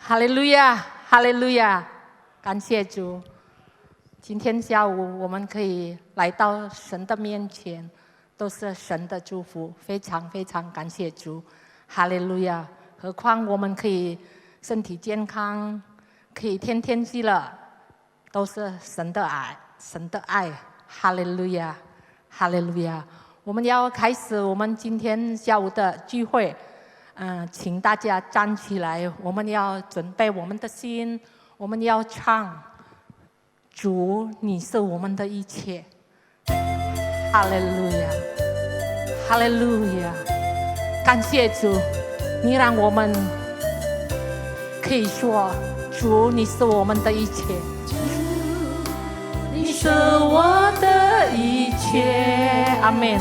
哈利路亚，哈利路亚！感谢主，今天下午我们可以来到神的面前，都是神的祝福，非常非常感谢主，哈利路亚！何况我们可以身体健康，可以天天喜乐，都是神的爱，神的爱，哈利路亚，哈利路亚！我们要开始我们今天下午的聚会。请大家站起来，我们要准备我们的心，我们要唱主，你是我们的一切。哈利路亚，哈利路亚！感谢主，你让我们可以说主，你是我们的一切。主，你是我的一切。阿们。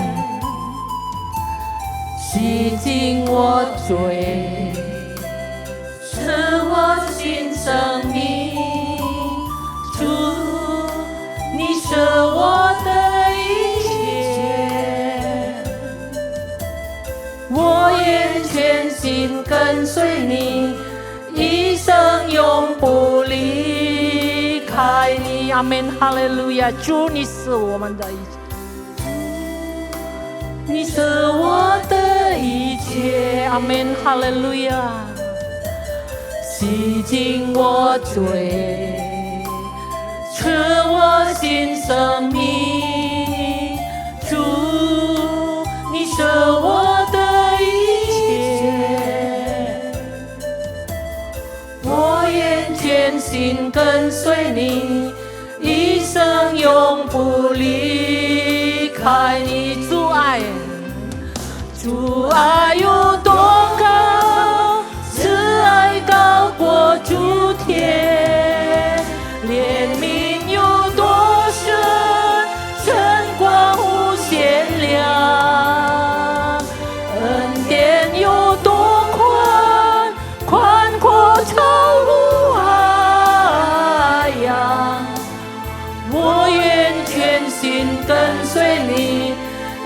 洗净我罪，赐我新生命。主，你是我的一切，我愿全心跟随你，一生永不离开你。阿们，哈利路亚！主，你是我们的一切，你是我的一切，阿们，哈利路亚！洗净我罪，赐我新生命。主，你是我的一切，我愿全心跟随你，一生永不离开你。主爱。主爱有多高，慈爱高过诸天，怜悯有多深，晨光无限量，恩典有多宽，宽阔超乎海洋。我愿全心跟随你，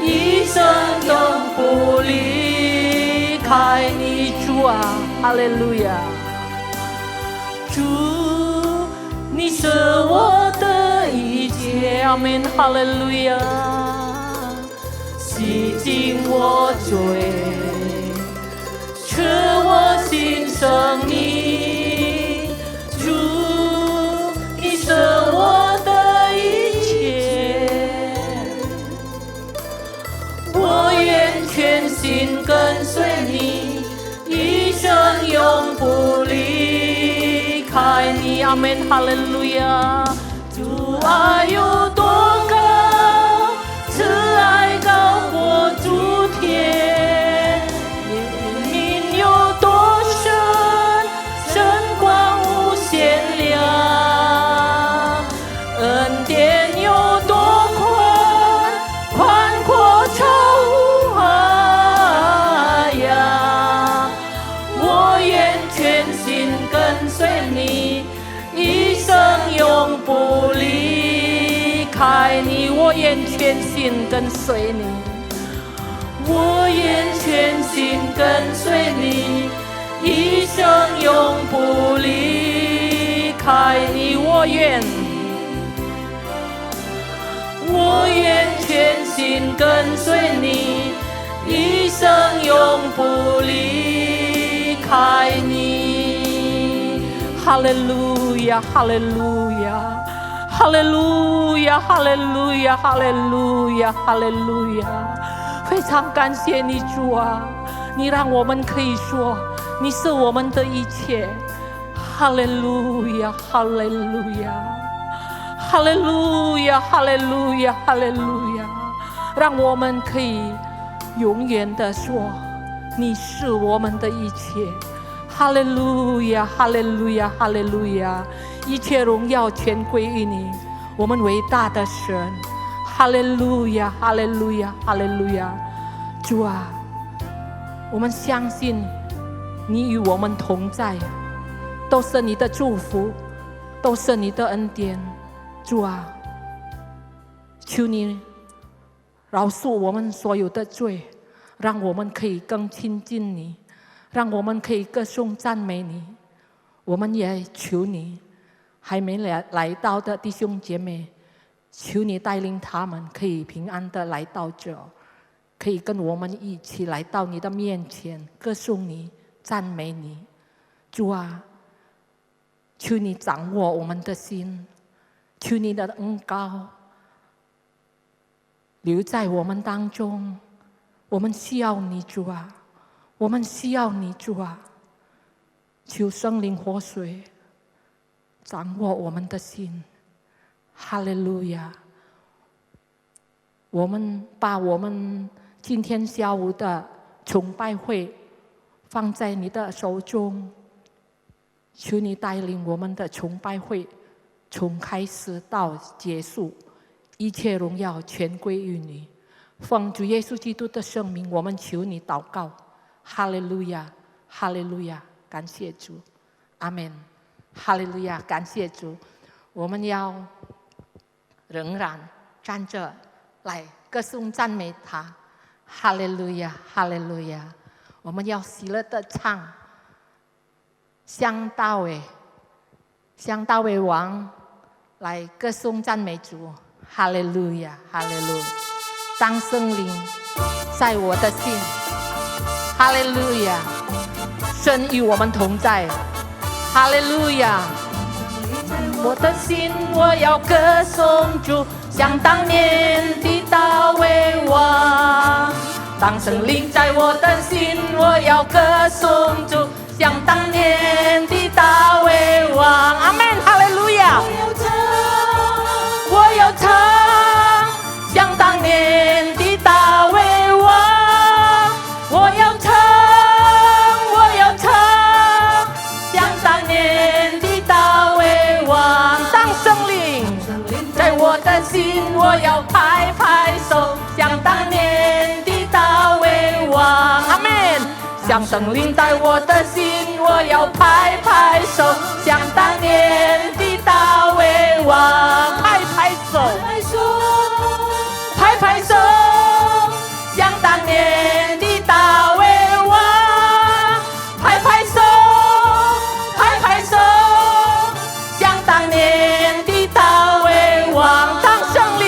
一生永不离开你。主啊，哈利路亚！主，你是我的一切，阿们，哈利路亚！洗净我罪，赐我新生命。主，你是我的一切，我愿全心跟随你，一生永不离开你。阿们，哈利路亚！主爱有多高，慈爱高过诸天，怜悯有多深，晨光无限量，恩典有多宽，宽阔超乎海洋。我愿全心跟随你，一生永不离开你。我愿全心跟随你，我愿全心跟随你，一生永不离开你。我愿全心跟随你，一生永不离开你。哈利路亚，哈利路亚，哈利路亚，哈利路亚，哈利路亚，哈利路亚！非常感谢你，主啊！你让我们可以说，你是我们的一切。哈利路亚，哈利路亚，哈利路亚，哈利路亚，哈利路亚！让我们可以永远的说，你是我们的一切。哈利路亚，哈利路亚，哈利路亚！一切荣耀全归于你，我们伟大的神。哈利路亚，哈利路亚，哈利路亚！主啊，我们相信你与我们同在，都是你的祝福，都是你的恩典。主啊，求你饶恕我们所有的罪，让我们可以更亲近你，让我们可以歌颂赞美你。我们也求你，还没来到的弟兄姐妹，求你带领他们可以平安的来到这，可以跟我们一起来到你的面前，歌颂你，赞美你。主啊，求你掌握我们的心，求你的恩膏留在我们当中。我们需要你，主啊，我们需要你，主啊。求圣灵活水掌握我们的心。哈利路亚！我们把我们今天下午的崇拜会放在你的手中，求你带领我们的崇拜会从开始到结束，一切荣耀全归于你。奉主耶稣基督的圣名，我们求你祷告。哈利路亚，哈利路亚！感谢主，阿们。哈利路亚，感谢主。我们要仍然站着来歌颂赞美他。哈利路亚，哈利路亚！我们要喜乐的唱，向大卫王来歌颂赞美主。哈利路亚，哈利路亚！当圣灵在我的心，哈利路亚！神与我们同在，哈利路亚！我的心，我要歌颂主，像当年的大卫王。当圣灵在我的心，我要歌颂主，像当年的大卫王。阿们，哈利路亚！我要唱，像当年的大卫王。我要唱，像当年的大卫王。当圣灵在我的心，我要拍拍手，像当年的大卫王。阿们。像圣灵在我的心，我要拍拍手，像当年的大卫王。拍拍手，拍拍手，像当年的大卫王。拍拍手，拍拍手，像当年的大卫王。当圣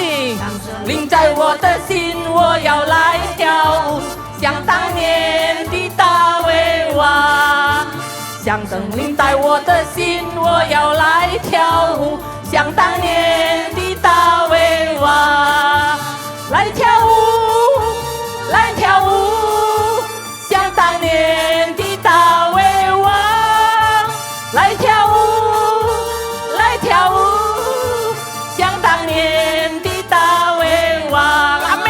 灵在我的心，我要来跳舞，像当年的大卫王。像圣灵在我的心，我要来跳舞，像当年的大卫王。来跳舞，来跳舞，像当年的大卫王。来跳舞，来跳舞，像当年的大卫王。阿们。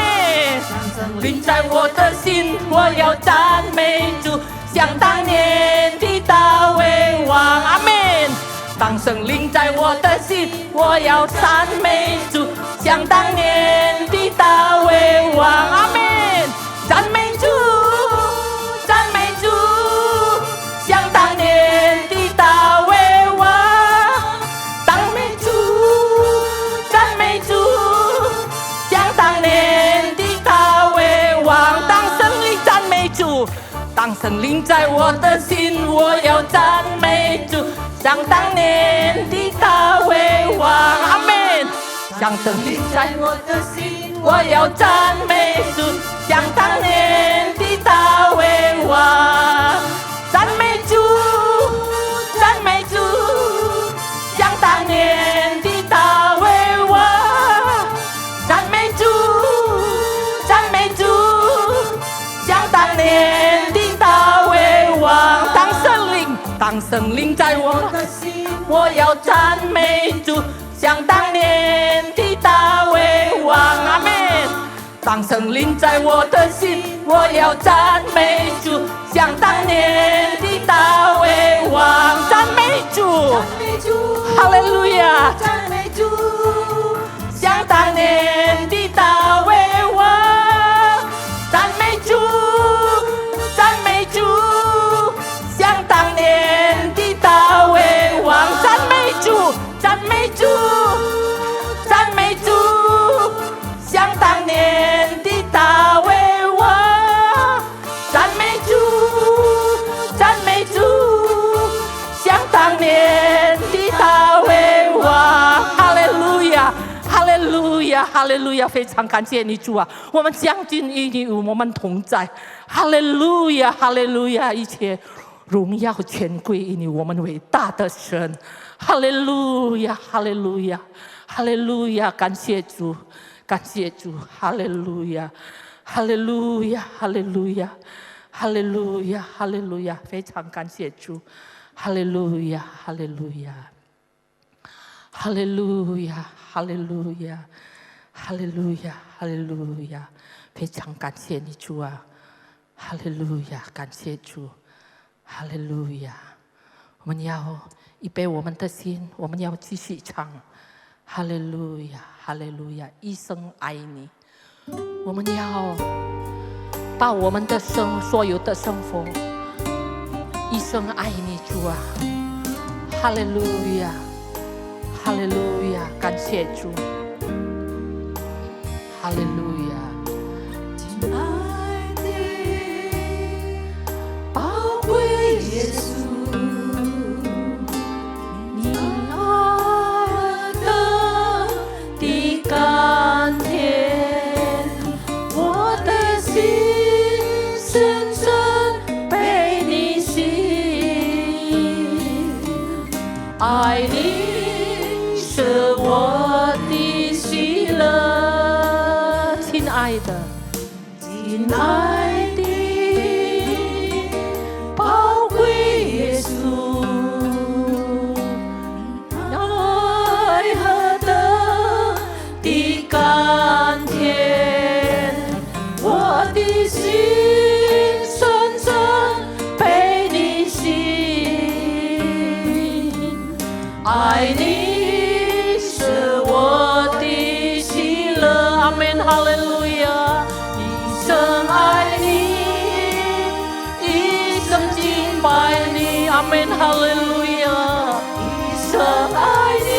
圣灵在我的心，我要赞美主，像当年的大卫王。阿们。当圣灵在我的心，我要赞美主，像当年的大卫王。阿们。赞美主，赞美主，像当年的大卫王。赞美主，赞美主，像当年的大卫王。当圣灵赞美主，当圣灵在我的心，我要赞美主，像当年的大卫王。阿们。像圣灵在我的心，我要赞美主，像当年的大卫王。赞美主，赞美主，像当年的大卫王。赞美主，赞美主，像当年的大卫王。当圣灵在我的心，我要赞美主，像当年的大卫王。阿们。当圣灵在我的心，我要赞美主，像当年的大卫王。赞美主，哈利路亚！赞美主，像当年的大卫王。赞美主，赞美主，像当年的大卫王。赞美主，赞美主，赞美主，像当年的大卫王。赞美主，赞美主，像当年哈利路亚！非常感谢你主啊，我们将军与你与我们同在，哈利路亚，哈利路亚！一切荣耀全归于你，我们伟大的神，哈利路亚，哈利路亚，哈利路亚！感谢主，感谢主，哈利路亚，哈利路亚，哈利路亚，哈利路亚，哈利路亚！非常感谢主，哈利路亚，哈利路亚。哈利路亚，哈利路亚，哈利路亚，哈利路亚！非常感谢你主啊，哈利路亚，感谢主，哈利路亚！我们要预备我们的心，我们要继续唱，哈利路亚，哈利路亚！一生爱你，我们要把我们的所有的生活，一生爱你主啊，哈利路亚！哈利路亚，感谢主，哈利路亚。亲爱的宝贵耶稣，你爱的甘甜，我的心深深被你吸引，爱你。是我的喜乐，亲爱的，亲爱的宝贵耶稣，爱何等的甘甜，我的心深深被你吸引，爱你。哈利路亚！一生爱你，一生敬拜你，阿门！哈利路亚！一生爱你，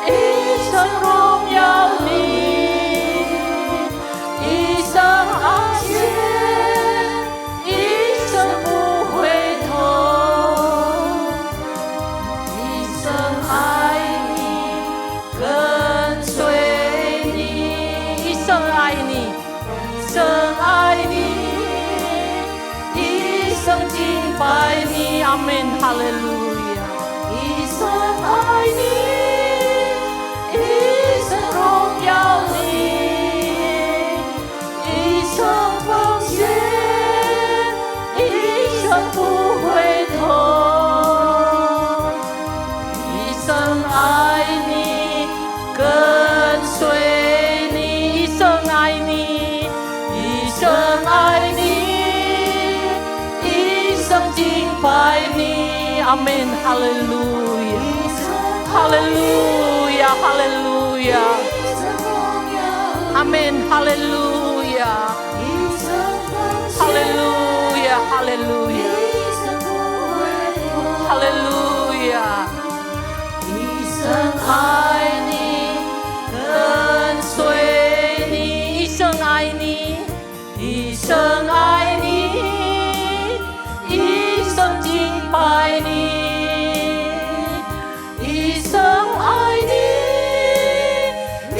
一生荣耀你，一生爱你，一生不回头，一生爱你，跟随。一生爱你，一生爱你，一生敬拜你，阿门，哈利路亚！一生爱你，一生荣耀你，一生奉献，一生不回头，一生爱你，跟随。爱你，一生爱你，一生敬拜你，阿门，哈利路亚，哈利路亚，哈利路亚，阿门，哈利路亚，哈利路亚，哈利路亚，哈利路亚，一生爱你，跟随。一生爱你，一生爱你，一生敬拜你，一生爱你，一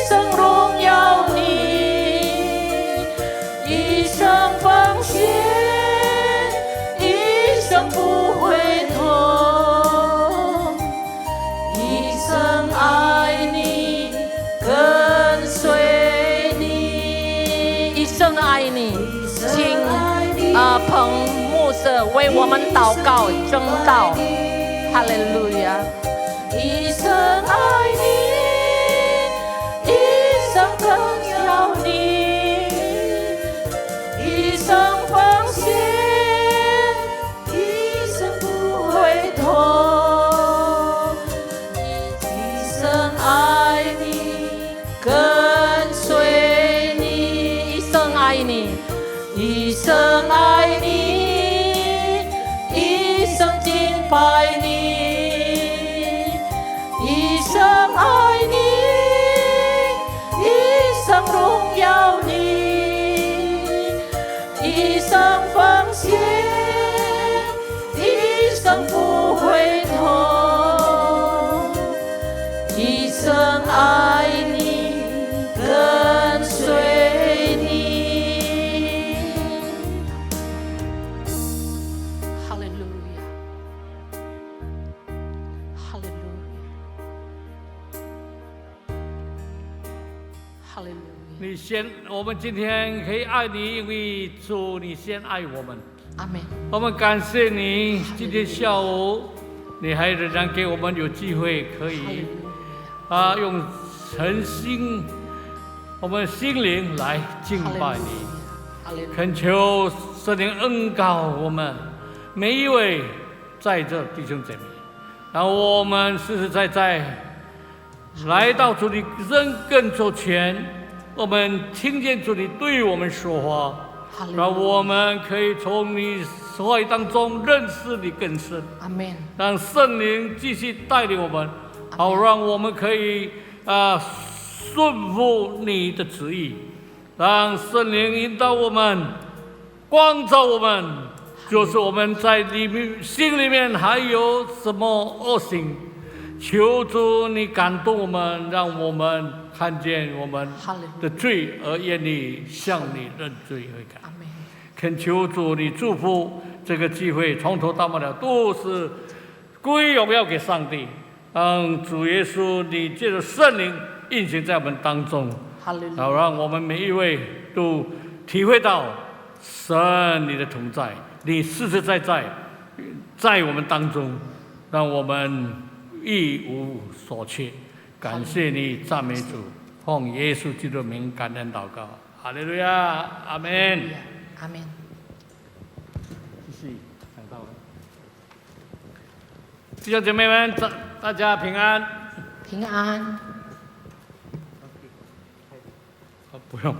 生荣耀你，一生奉献，一生不回头，一生爱你，跟随。一生爱你，请彭牧师为我们祷告证道，哈利路亚！一生爱你，一生荣耀你，一生奉献，一生不回头，一生爱你，跟随。爱你，一生爱你，一生敬拜你，一哈利路你我们今天可以爱你，因为主你先爱我们。亚，阿门。我们感谢你，今天下午你还仍然给我们有机会可以用诚心我们心灵来敬拜你，恳求圣灵恩膏我们每一位在这弟兄姐妹，让我们实实在在来到主你人跟座前，我们听见主你对我们说话，让我们可以从你话语当中认识你更深。阿门。让圣灵继续带领我们，好让我们可以顺服你的旨意，让圣灵引导我们，光照我们，就是我们在心里面还有什么恶行，求主你感动我们，让我们看见我们的罪而愿意向你认罪悔改。恳求主你祝福这个机会，从头到末的都是归荣耀给上帝。让主耶稣你借着圣灵运行在我们当中，好让我们每一位都体会到神你的同在，你实实在在在我们当中，让我们一无所缺。感谢你，赞美主，奉耶稣基督的名感恩祷告，哈利路亚，阿门，阿门。继续讲到了，弟兄姐妹们，大家平安，平安。不用，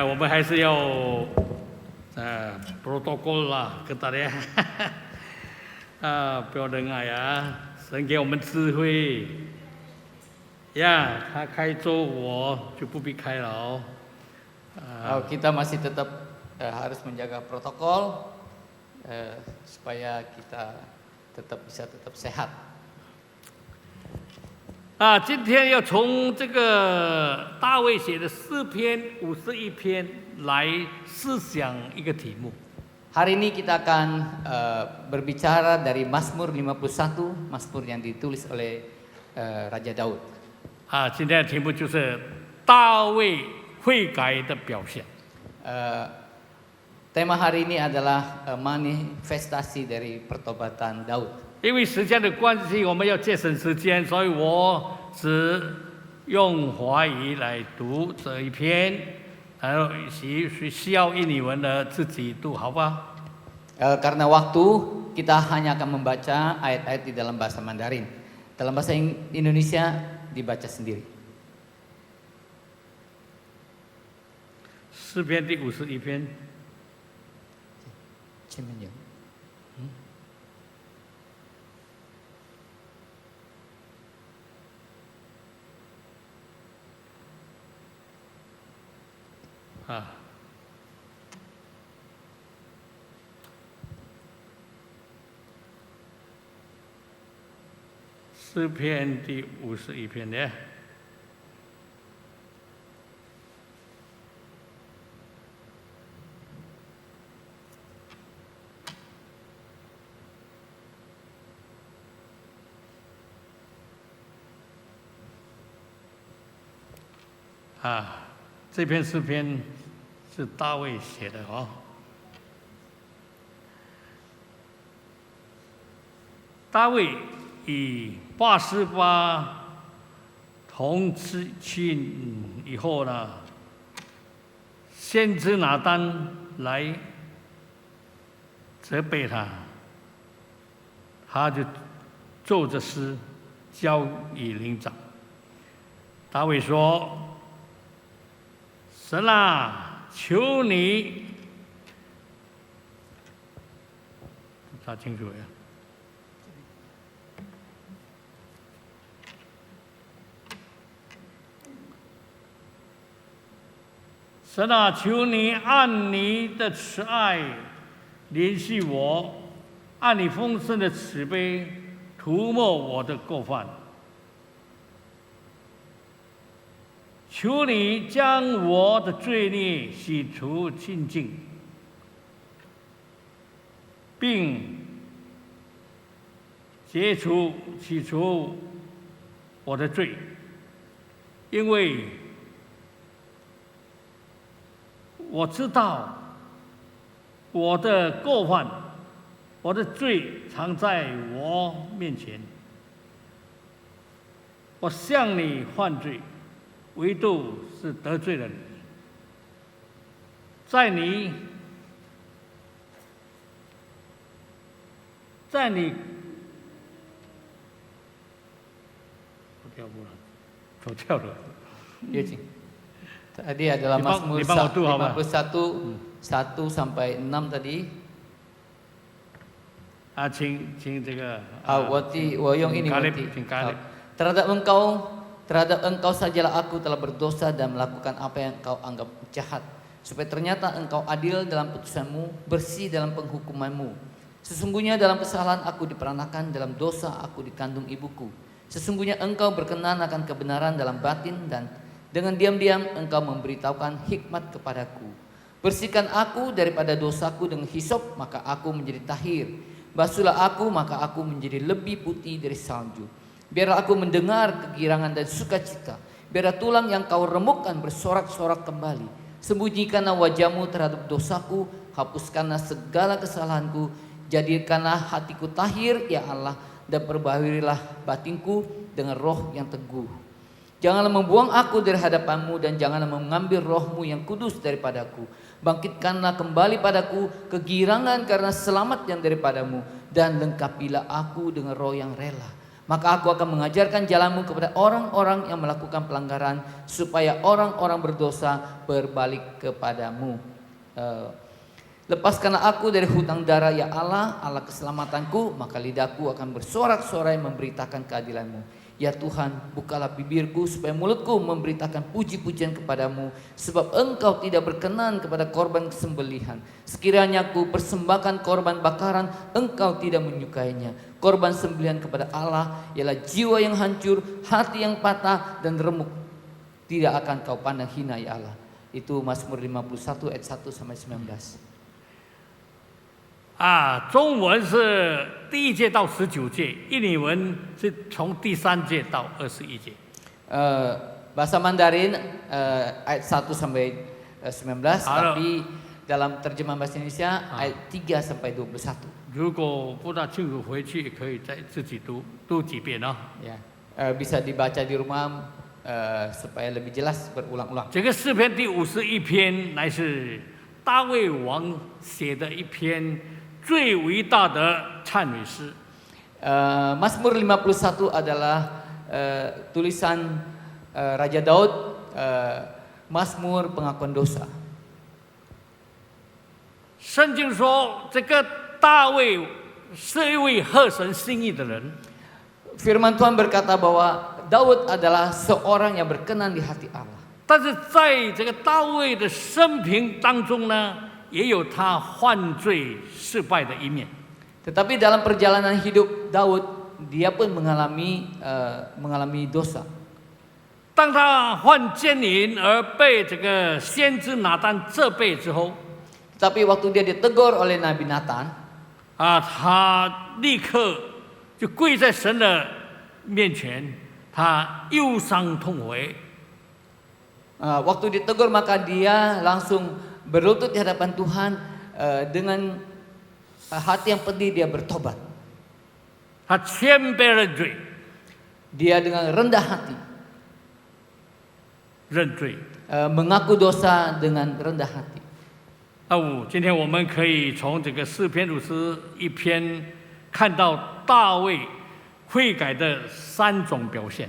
我们还是要protokol 啦，跟大家不要仁爱啊，神给我们智慧他开州我就不必开了kita masih tetap harus menjaga protokol supaya kita tetap sehat. 今天要从这个大卫写的诗篇51篇来思想一个题目。Hari ini kita akan berbicara dari Mazmur 51, Mazmur yang ditulis oleh Raja Daud. 今天的题目就是大卫悔改的表现。Tema hari ini adalah manifestasi dari pertobatan Daud. 因为时间的关系，我们要节省时间，所以我只用华语来读这一篇，然后需要印尼文的自己读，好吧？Karena waktu, kita hanya akan membaca ayat-ayat di dalam bahasa Mandarin. Dalam bahasa Indonesia dibaca sendiri. 诗篇第51篇。前面有。诗篇第51篇呢？这篇诗篇是大卫写的哦。大卫以88同去以后呢，先知拿单来责备他，他就奏着诗交与灵长。大卫说：“神啊，求你，查清楚呀。神啊，求你按你的慈爱怜恤我，按你丰盛的慈悲涂抹我的过犯。求你将我的罪孽洗除净尽，并洗除我的罪，因为我知道我的过犯，我的罪常在我面前。我向你犯罪，唯独是得罪了你。在你走跳了。 Ya, Cing. Tadi adalah Mazmur 51 1 sampai 6 tadi. 请这个 我用ini请Caleb. Terhadap engkau sajalah aku telah berdosa dan melakukan apa yang engkau anggap jahat, supaya ternyata engkau adil dalam putusanmu, bersih dalam penghukumanmu. Sesungguhnya dalam kesalahan aku diperanakan, dalam dosa aku dikandung ibuku. Sesungguhnya engkau berkenan akan kebenaran dalam batin, dan dengan diam-diam engkau memberitahukan hikmat kepadaku. Bersihkan aku daripada dosaku dengan hisop, maka aku menjadi tahir. Basuhlah aku, maka aku menjadi lebih putih dari salju. Biarlah aku mendengar kegirangan dan sukacita. Biarlah tulang yang kau remukkan bersorak-sorak kembali. Sembunyikanlah wajahmu terhadap dosaku, hapuskanlah segala kesalahanku. Jadikanlah hatiku tahir, ya Allah, dan perbaharilah batinku dengan roh yang teguh. Janganlah membuang aku dari hadapanmu, dan janganlah mengambil rohmu yang kudus daripadaku. Bangkitkanlah kembali padaku kegirangan karena selamat yang daripadamu, dan lengkapilah aku dengan roh yang rela. Maka aku akan mengajarkan jalanmu kepada orang-orang yang melakukan pelanggaran, supaya orang-orang berdosa berbalik kepadamu. Lepaskanlah aku dari hutang darah, ya Allah, Allah keselamatanku, maka lidahku akan bersorak-sorai memberitakan keadilanmu. Ya Tuhan, bukalah bibirku supaya mulutku memberitakan puji-pujian kepadamu, sebab engkau tidak berkenan kepada korban sembelihan. Sekiranya aku persembahkan korban bakaran, engkau tidak menyukainya. Korban sembelihan kepada Allah ialah jiwa yang hancur, hati yang patah dan remuk. Tidak akan kau pandang hina, ya Allah. Itu Mazmur 51 ayat 1 sampai 19. 中文是第1届到19届，印尼文是从第3届到21届。 Bahasa Mandarin ayat 1 sampai 19, tapi dalam terjemahan bahasa Indonesia ayat 3 sampai 21. 如果不大清楚，回去可以再自己读几遍啊。 Ya, bisa dibaca di rumah supaya lebih jelas berulang-ulang. 这个诗篇第51篇乃是大卫王写的一篇最伟大的赞美诗。 Mazmur 51 adalah tulisan Raja Daud, Mazmur pengakuan dosa. 圣经说，这个大卫是一位合神心意的人。 Firman Tuhan berkata bahwa Daud adalah seorang yang berkenan di hati Allah. 但是在这个大卫的生平当中呢，也有他犯罪失败的一面。 Tetapi dalam perjalanan hidup Daud, dia pun mengalami dosa. 当他犯奸淫而被这个先知拿单责备之后， Tapi waktu dia ditegur oleh Nabi Nathan, 他立刻就跪在神的面前，他忧伤痛悔。 waktu ditegur maka dia langsung berlutut di hadapan Tuhan dengan hati yang pedih, dia bertobat. 他谦卑认罪， Dia dengan rendah hati 认罪。 mengaku dosa dengan rendah hati. 今天我们可以从这个诗篇51篇看到大卫悔改的3种表现。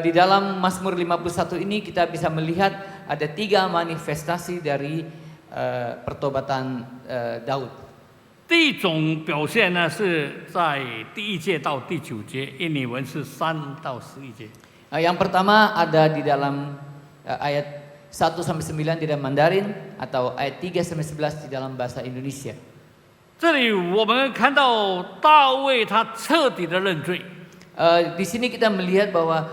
Di dalam Mazmur 51 ini kita bisa melihat ada 3 manifestasi dari pertobatan Daud. 第一种表现呢，是在第1届到第9节，印尼文是3到11节。 Yang pertama ada di dalam ayat 1 sampai 9 di dalam Mandarin, atau ayat 3 sampai 11 di dalam bahasa Indonesia. 这里我们看到大卫他彻底的认罪， Di sini kita melihat bahwa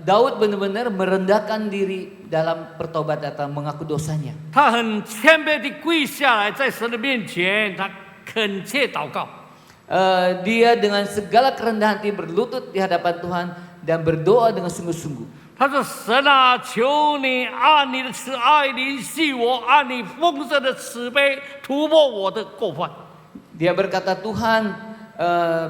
Daud benar-benar merendahkan diri dalam pertobatan atau mengaku dosanya. 他很谦卑地跪下来，在神的面前，他恳切祷告。 Dia dengan segala kerendahan hati berlutut di hadapan Tuhan dan berdoa dengan sungguh-sungguh. 他说：“神啊，求你按你的慈爱怜恤我，按你丰盛的慈悲涂抹我的过犯。” Dia berkata, Tuhan,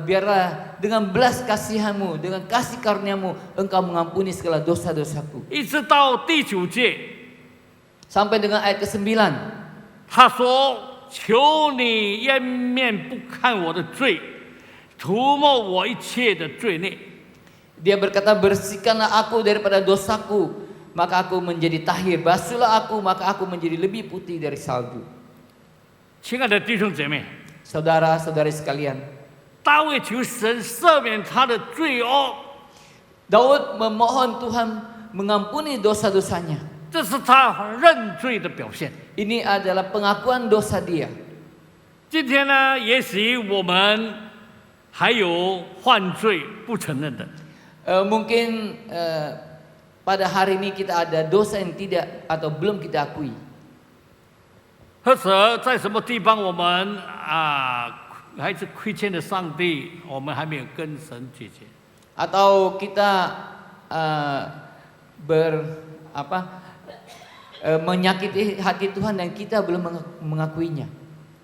biarlah dengan belas kasihan-Mu, dengan kasih karunia-Mu, Engkau mengampuni segala dosa-dosaku. 一直到第9节， Sampai dengan ayat ke-9. 他说：“求你掩面不看我的罪，涂抹我一切的罪孽。” Dia berkata, bersihkanlah aku daripada dosaku, maka aku menjadi tahir. Basuhlah aku, maka aku menjadi lebih putih dari salju. 亲爱的弟兄姐妹， Saudara-saudari sekalian, 大卫求神赦免他的罪恶， Daud memohon Tuhan mengampuni dosa-dosanya. 这是他认罪的表现。 Ini adalah pengakuan dosa dia. 今天呢，也许我们还有犯罪不承认的。 Mungkin pada hari ini kita ada dosa yang tidak atau belum kita akui. 或者在什么地方我们还是亏欠了上帝，我们还没有跟神解决。 Atau kita menyakiti hati Tuhan dan kita belum mengakuinya.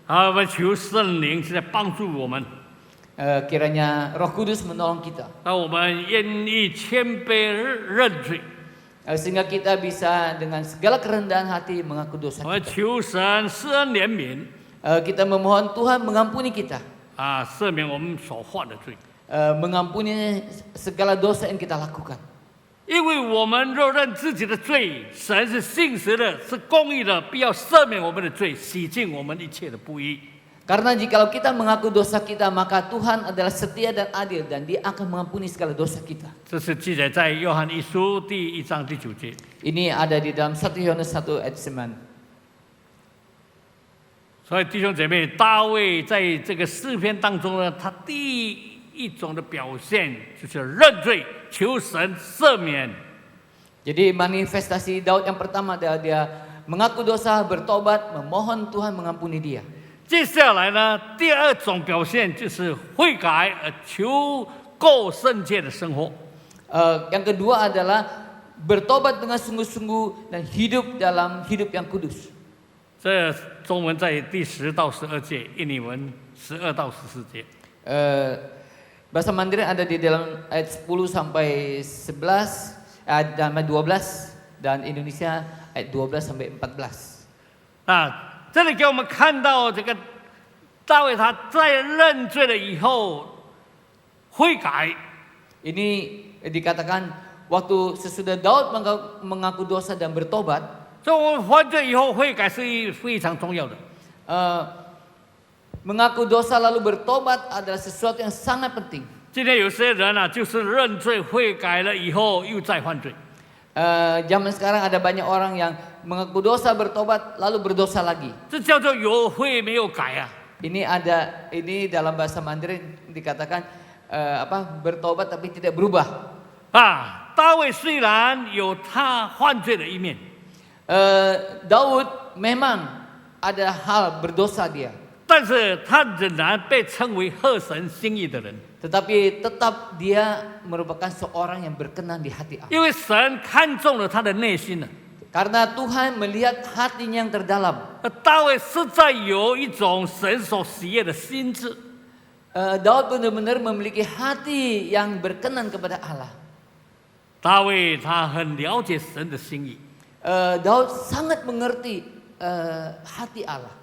我们求圣灵是在帮助我们， Kiranya Roh Kudus menolong kita, 让我们愿意谦卑认罪。 sehingga kita bisa dengan segala kerendahan hati mengaku dosa 我们 kita. 求神施恩怜悯， Kita memohon Tuhan mengampuni kita, 赦免我们所犯的罪。 mengampuni segala dosa yang kita lakukan. 因为我们若认自己的罪，神是信实的，是公义的，必要赦免我们的罪，洗净我们一切的不义。 Karena jikalau kita mengaku dosa kita, maka Tuhan adalah setia dan adil dan Dia akan mengampuni segala dosa kita. 这是记载在约翰一书第1章第9节。 Ini ada di dalam 1 Yohanes 1 ayat 9. 所以弟兄姐妹，大卫在这个诗篇当中呢，他第一种的表现就是认罪，求神赦免。 Jadi manifestasi Daud yang pertama adalah dia mengaku dosa, bertobat, memohon Tuhan mengampuni dia. 接下来呢，第二种表现就是悔改，求过圣洁的生活。 Yang kedua adalah bertobat dengan sungguh-sungguh dan hidup dalam hidup yang kudus. 这中文在第10到12节，印尼文12到14节。 Bahasa Mandarin ada di dalam ayat 10 sampai 11, dan ayat 12, dan Indonesia ayat 12 sampai 14. 这里给我们看到这个大卫他在认罪了以后悔改。 Ini dikatakan waktu sesudah Daud mengaku dosa dan bertobat. 所以我们犯罪以后悔改是非常重要的。 Mengaku dosa lalu bertobat adalah sesuatu yang sangat penting. 今天有些人就是认罪悔改了以后又再犯罪。 Zaman sekarang ada banyak orang yang mengaku dosa, bertobat, lalu berdosa lagi. 这叫做有悔没有改啊！ Ini dalam bahasa Mandarin dikatakan bertobat tapi tidak berubah. 大卫虽然有他犯罪的一面， Daud memang ada hal berdosa dia, 但是他仍然被称为合神心意的人， tetapi tetap dia merupakan seorang yang berkenan di hati Allah. 因为神看中了他的内心了。 Karena Tuhan melihat hatinya yang terdalam. 大卫实在有一种神所喜悦的心智。 Daud benar-benar memiliki hati yang berkenan kepada Allah. 大卫他很了解神的心意， Daud sangat mengerti hati Allah.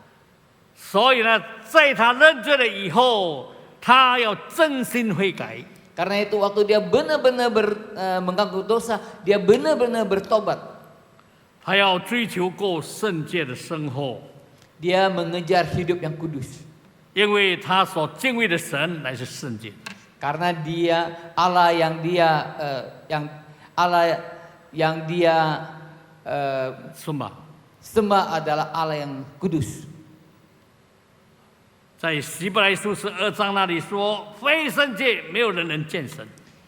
所以呢，在他认罪了以后，他要真心悔改。 Karena itu waktu dia benar-benar mengaku dosa, dia benar-benar bertobat. 他要追求过圣洁的生活， Dia mengejar hidup yang kudus. 因为他所敬畏的神乃是圣洁。 Karena dia Allah yang dia 是吗？ sembah adalah Allah yang kudus. 在希伯来书12章那里说，非圣洁没有人能见神。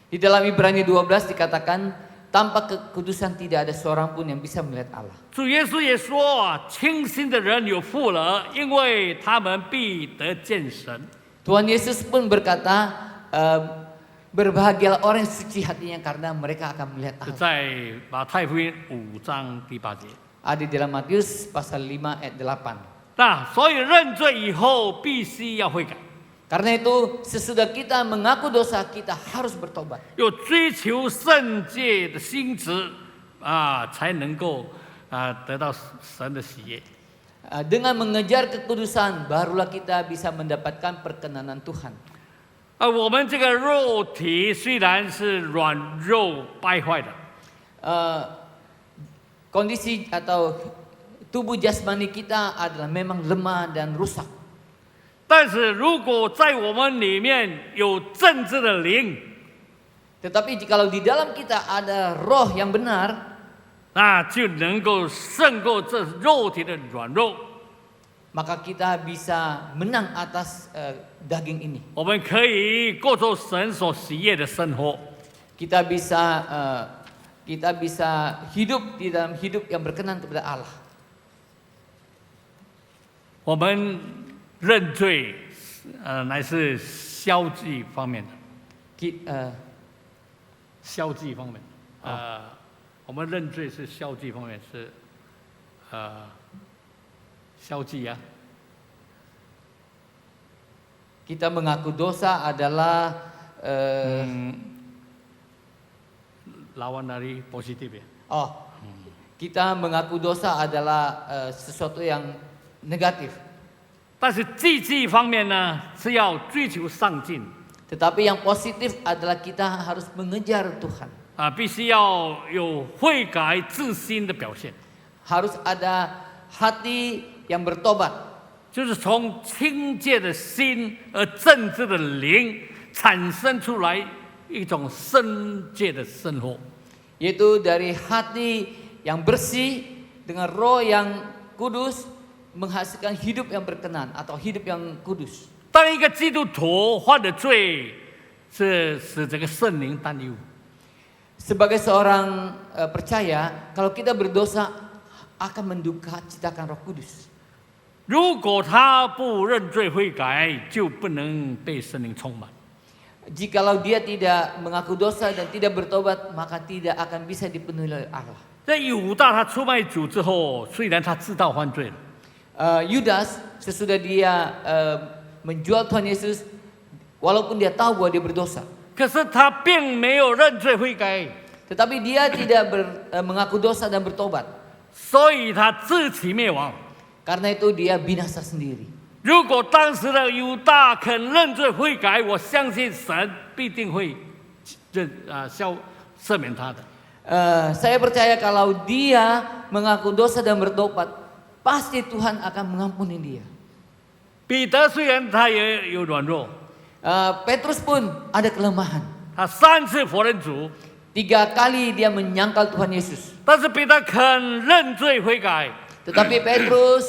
Di dalam Ibrani 12 dikatakan tanpa kekudusan tidak ada seorang pun yang bisa melihat Allah. 主耶稣也说清心的人有福了，因为他们必得见神。 Tuhan Yesus pun berkata, Berbahagialah orang yang suci hatinya karena mereka akan melihat 是 Allah. 在马太福音5章第8节。 Ada di dalam Matius pasal 5 ayat 8. 那所以认罪以后，必须要悔改， Karena itu sesudah kita mengaku dosa kita harus bertobat. 有追求圣洁的心志才能够得到神的喜悦。 Dengan mengejar kekudusan barulah kita bisa mendapatkan perkenanan Tuhan. 我们这个肉体虽然是软弱败坏的， Kondisi atau tubuh jasmani kita adalah memang lemah dan rusak. 但是如果在我们里面有正直的灵， Tetapi jikalau di dalam kita ada roh yang benar, 那就能够胜过这肉体的软弱。 maka kita bisa menang atas daging ini. 我们可以过着神所喜悦的生活。 Kita bisa hidup di dalam hidup yang berkenan kepada Allah. 我们认罪，乃是消极方面的， 消极方面。我们认罪是消极方面，是消极啊。 Kita mengaku dosa adalah lawan dari positif ya. Kita mengaku dosa adalah sesuatu yang negatif. 但是积极方面呢，是要追求上进 Tetapi yang positif adalah kita harus mengejar Tuhan. 必须要有悔改自新的表现， Harus ada hati yang bertobat. 就是从清洁的心而正直的灵产生出来一种圣洁的生活。 Yaitu dari hati yang bersih dengan roh yang kudus menghasilkan hidup yang berkenan atau hidup yang kudus. 当一个基督徒犯的罪，是使这个圣灵担忧。 Sebagai seorang percaya, kalau kita berdosa akan menduka citakan Roh Kudus. 如果他不认罪悔改，就不能被圣灵充满。 Jikalau dia tidak mengaku dosa dan tidak bertobat, maka tidak akan bisa dipenuhi oleh Allah. 在犹大他出卖主之后，虽然他知道犯罪了， Yudas sesudah dia menjual Tuhan Yesus, walaupun dia tahu bahwa dia berdosa, 可是他并没有认罪悔改， tetapi dia tidak mengaku dosa dan bertobat. 所以他自取灭亡。 Karena itu dia binasa sendiri. 如果当时的犹大肯认罪悔改，我相信神必定会赦免他的。 Saya percaya kalau dia mengaku dosa dan bertobat, pasti Tuhan akan mengampuni dia. 彼得虽然他也有软弱， Petrus pun ada kelemahan. 他3次否认主， 3 kali dia menyangkal Tuhan Yesus. 但是彼得肯认罪悔改， Tetapi Petrus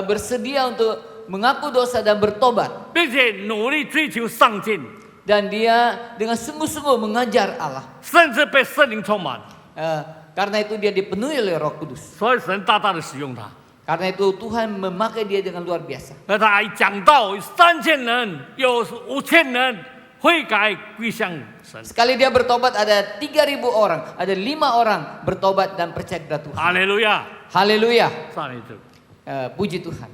bersedia untuk mengaku dosa dan bertobat. 并且努力追求上进， Dan dia dengan sungguh-sungguh mengajar Allah. 甚至被圣灵充满。 Karena itu dia dipenuhi oleh Roh Kudus. 所以神大大的使用他。 Karena itu Tuhan memakai dia dengan luar biasa. 而他还讲到3000人，有5000人悔改归向神。 Sekali dia bertobat ada 3.000 orang, ada 5 orang bertobat dan percaya kepada Tuhan. 哈利路亚！ Haleluya. 上一组， Puji Tuhan.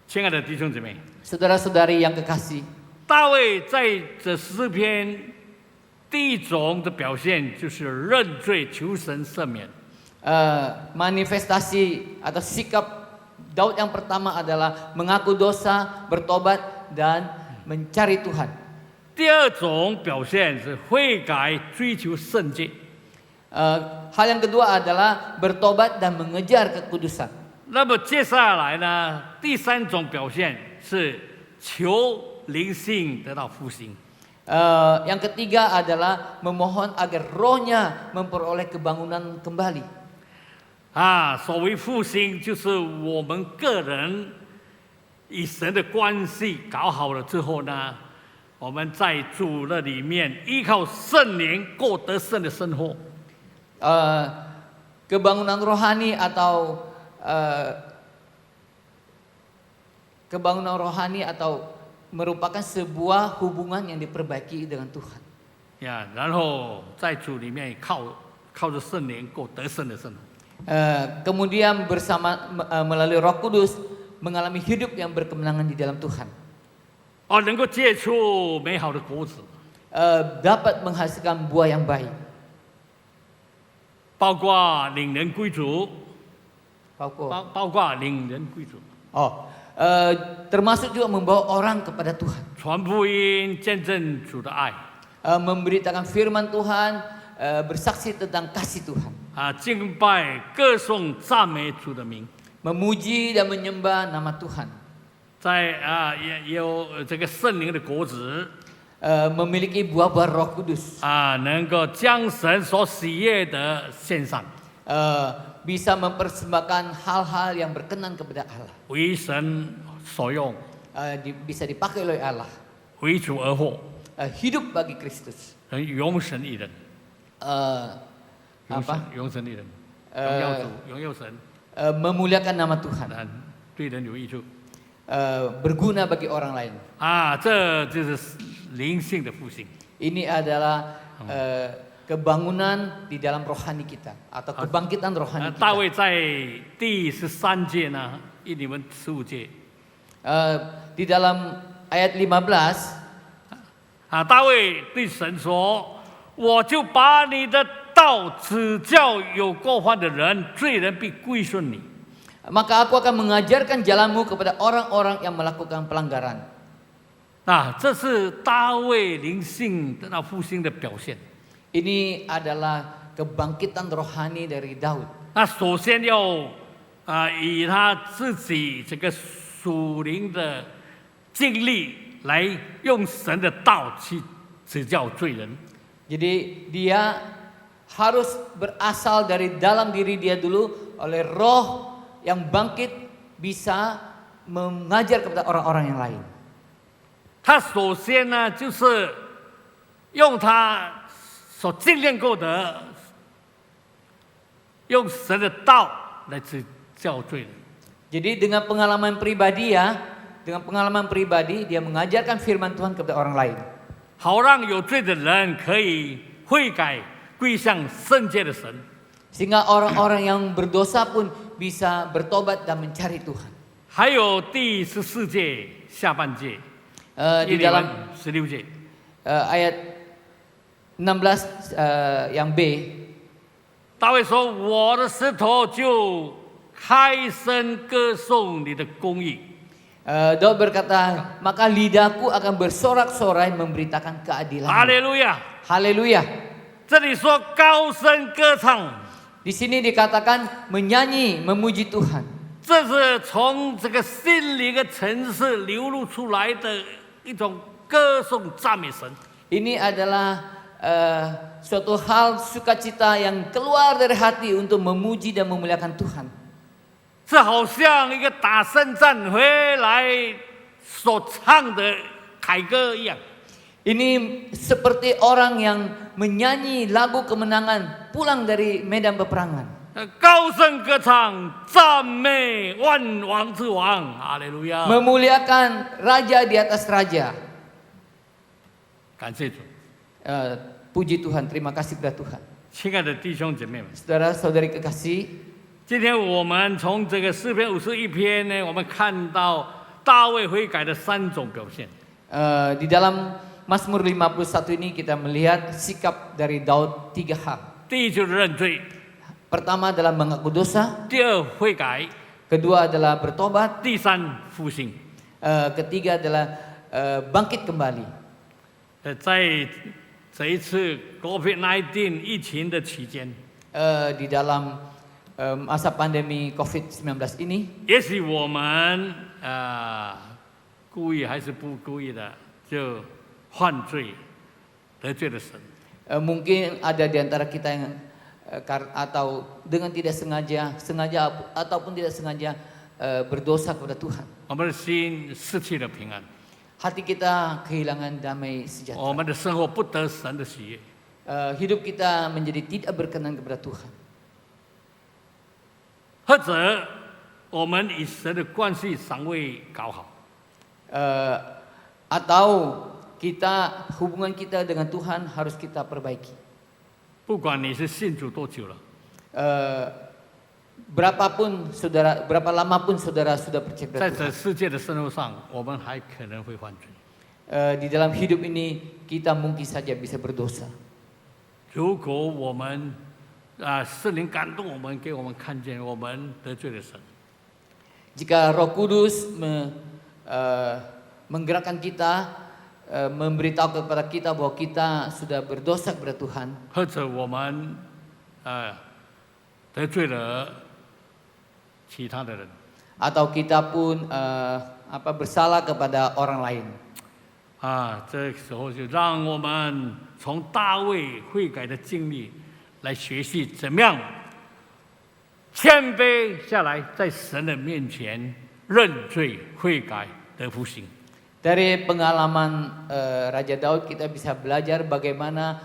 亲爱的弟兄姊妹， Saudara-saudari yang kekasih, 大卫在这诗篇第一种的表现就是认罪求神赦免。 manifestasi atau sikap Daud yang pertama adalah mengaku dosa, bertobat dan mencari Tuhan. 第二种表现是悔改追求圣洁。 Hal yang kedua adalah bertobat dan mengejar kekudusan. 那么接下来呢，第三种表现是求灵性得到复兴。 Yang ketiga adalah memohon agar rohnya memperoleh kebangunan kembali. 所谓复兴，就是我们个人与神的关系搞好了之后呢，我们在主的里面依靠圣灵过得胜的生活。 Kebangunan rohani atau merupakan sebuah hubungan yang diperbaiki dengan Tuhan. 呀，然后在主里面靠着圣灵过得胜的生活。 Kemudian melalui Roh Kudus mengalami hidup yang berkemenangan di dalam Tuhan. 能够结出美好的果子， Dapat menghasilkan buah yang baik. 包括领人归主， Pauko. 包括领人归主， Termasuk juga membawa orang kepada Tuhan. 传福音，见证主的爱， Memberitakan firman Tuhan, bersaksi tentang kasih Tuhan. 敬拜、歌颂、赞美主的名， Memuji dan menyembah nama Tuhan. 在也有这个圣灵的果子， Memiliki buah-buah Roh Kudus. 能够将神所喜悦的献上， Bisa mempersembahkan hal-hal yang berkenan kepada Allah. 为神所用， Bisa dipakai oleh Allah. 为主而活， Hidup bagi Kristus. 永神一人，永神一人，荣耀主，荣耀神， Memuliakan nama Tuhan. 对人有益处。 Berguna bagi orang lain. 这就是灵性的复兴。 Ini adalah kebangunan di dalam rohani kita atau kebangkitan rohani 大 kita. 卫在第13节呢，你们15节， Di dalam ayat 15, 大卫对神说：“我就把你的道指教有过犯的人，罪人必归顺你。” maka aku akan mengajarkan jalanmu kepada orang-orang yang melakukan pelanggaran. 这是大卫灵性的那复兴的表现。 Ini adalah kebangkitan rohani dari Daud. 首先要以他自己这个属灵的经历来用神的道去指教罪人。 Jadi dia harus berasal dari dalam diri dia dulu, oleh roh yang bangkit bisa mengajar kepada orang-orang yang lain. 他首先呢，就是用他所经验过的，用神的道来指教罪人。 Jadi dengan pengalaman pribadi dia mengajarkan firman Tuhan kepada orang lain. 好让有罪的人可以悔改，归向圣洁的神。 Sehingga orang-orang yang berdosa pun bisa bertobat dan mencari Tuhan. 还有第14节下半节， Di dalam 16节， ayat 16 yang B, 大卫说：“我的舌头就开声歌颂你的公义。” Daud berkata, maka lidahku akan bersorak-sorai memberitakan keadilan. 哈利路亚！ Haleluya. 这里说高声歌唱， Di sini dikatakan menyanyi, memuji Tuhan. 这是从这个心灵的层次流露出来的一种歌颂赞美神。 Ini adalah suatu hal sukacita yang keluar dari hati untuk memuji dan memuliakan Tuhan. 这好像一个打胜战回来所唱的凯歌一样。 Ini seperti orang yang menyanyi lagu kemenangan pulang dari medan peperangan. 高声歌唱，赞美万王之王，哈利路亚！ Memuliakan raja di atas raja. 感谢主， Puji Tuhan, terima kasih kepada Tuhan. 亲爱的弟兄姐妹们， Saudara-saudari kekasih, 今天我们从这个诗篇51篇呢，我们看到大卫悔改的3种表现。 di dalam Mazmur 51 ini kita melihat sikap dari Daud 3 hal. 第一就是认罪， Pertama adalah mengaku dosa, 第二悔改， kedua adalah bertobat, 第三复兴。 ketiga adalah bangkit kembali. 在这一次 COVID-19 疫情的期间， Di dalam masa pandemi COVID-19 ini, 也许我们故意还是不故意的就犯罪得罪了神。 mungkin ada di antara kita yang atau dengan tidak sengaja ataupun tidak sengaja berdosa kepada Tuhan. 我们的心失去了平安， Hati kita kehilangan damai 我 sejahtera. 们的生活不得神的喜悦。 Hidup kita menjadi tidak berkenan kepada Tuhan. 或者我们与神的关系尚未搞好， Atau hubungan kita dengan Tuhan harus kita perbaiki. 不管你是信主多久了， Berapa lama pun saudara sudah percaya 在 kepada 这 Tuhan. 世界的生活上，我们还可能会犯罪。 Di dalam hidup ini kita mungkin saja bisa berdosa. 如果我们圣灵感动我们，给我们看见我们得罪了神， Jika Roh Kudus menggerakkan kita, memberitahu kepada kita bahwa kita sudah berdosa kepada Tuhan, 或者我们得罪了其他的人， atau kita pun bersalah kepada orang lain, 这时候就让我们从大卫悔改的经历来学习怎么样谦卑下来，在神的面前认罪悔改得复兴。 Dari pengalaman Raja Daud kita bisa belajar bagaimana